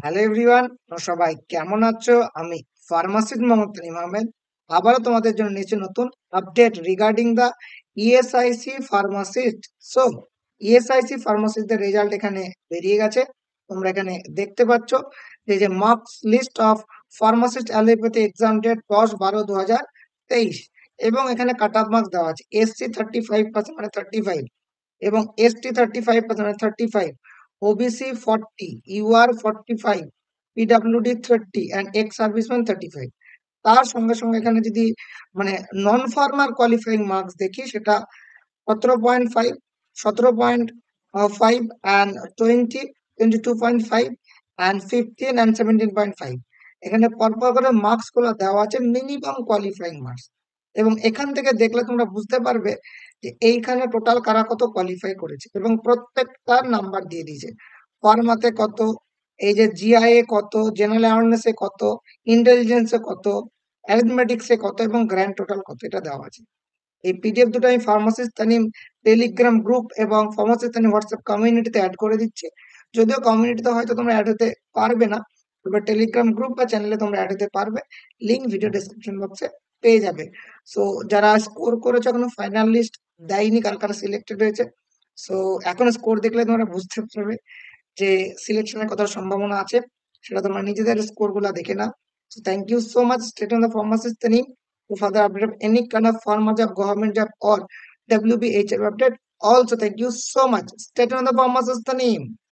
Hello everyone, সবাই কেমন আছো? আমি ফার্মাসিস্ট মোহাম্মদ তানিম আহমেদ আবারও তোমাদের জন্য নিয়েছি নতুন update regarding the ESIC pharmacist. So ESIC ফার্মাসিস্টদের রেজাল্ট এখানে বেরিয়ে গেছে। তোমরা এখানে দেখতে পাচ্ছ যে marks list of pharmacist allopathy exam date 10/12/2023 এবং এখানে কাট অফ মার্কস দেওয়া আছে। এসসি 35% মানে 35 এবং এসটি 35% মানে 35, OBC 40, UR 45, PWD 30 and ex serviceman 35। তার সঙ্গে সঙ্গে এখানে যদি মানে নন ফার্মার কোয়ালিফাইং মার্কস দেখি, সেটা 17.5, 17.5 অ্যান্ড 20, 22.5 অ্যান্ড 15 অ্যান্ড 17.5। এখানে পরপর করে মার্কস গুলো দেওয়া আছে, মিনিমাম কোয়ালিফাইং মার্কস। এবং এখান থেকে দেখলে তোমরা বুঝতে পারবে যে এইখানে টোটাল কারা কত কোয়ালিফাই করেছে এবং প্রত্যেকটার নাম্বার দিয়ে দিয়েছে। ফার্মাতে কত, এই যে জিআইএ কত, জেনারেল অ্যাওয়ারনেসে কত, ইন্টেলিজেন্সে কত, অ্যারিথমেটিক্সে কত এবং গ্র্যান্ড টোটাল কত, এটা দেওয়া আছে। এই পিডিএফ দুটো আমি ফার্মাসিস্ট তানিম টেলিগ্রাম গ্রুপ এবং ফার্মাসিস্ট তানিম হোয়াটসঅ্যাপ কমিউনিটিতে অ্যাড করে দিচ্ছি। যদিও কমিউনিটিতে হয়তো তোমরা অ্যাড হতে পারবে না, তবে টেলিগ্রাম গ্রুপ বা চ্যানেলে তোমরা অ্যাড হতে পারবে। লিঙ্ক ভিডিও ডেসক্রিপশন বক্সে পেয়ে যাবে। সো যারা স্কোর করেছে এখনো ফাইনাল লিস্ট দেয়নি কার কারা সিলেক্টেড হয়েছে। সো এখন স্কোর দেখলে তোমরা বুঝতে পারবে যে সিলেকশনের কত সম্ভাবনা আছে। সেটা তোমরা নিজেদের স্কোর গুলা দেখে নাও। So thank you so much. Stay on the pharmacist training for further update of any kind of pharma job, government job, or WBHF update. Also, thank you so much. Stay on the pharmacist training.